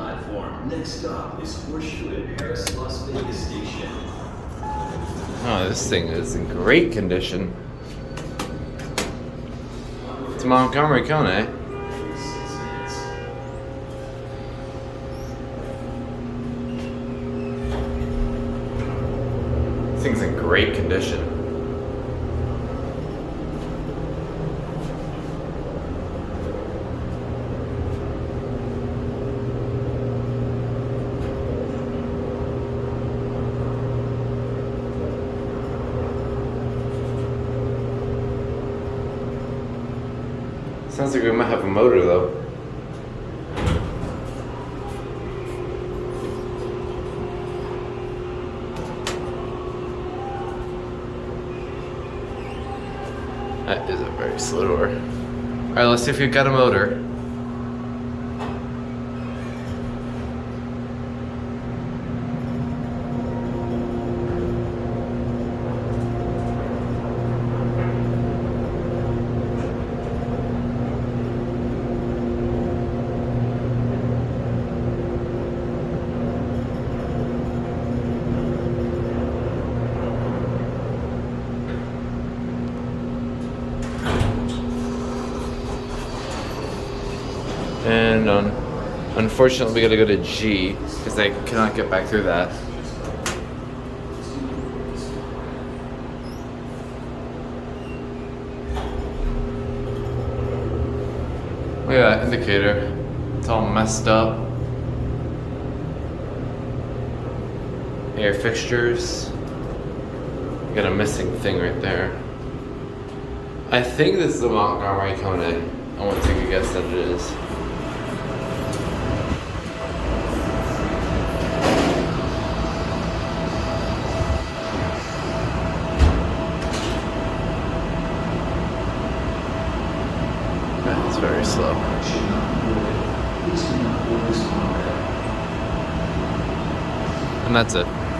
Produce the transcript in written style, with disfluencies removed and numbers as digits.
platform. Next stop is Horseshoe at Paris Las Vegas Station. Oh, this thing is in great condition. It's a Montgomery KONE. This thing's in great condition. Sounds like we might have a motor though. That is a very slow door. Alright, let's see if we've got a motor. And unfortunately, we gotta go to G because I cannot get back through that. Look at that indicator. It's all messed up. Air fixtures. We got a missing thing right there. I think this is the Montgomery KONE. I want to take a guess that it is. That's very slow. And that's it.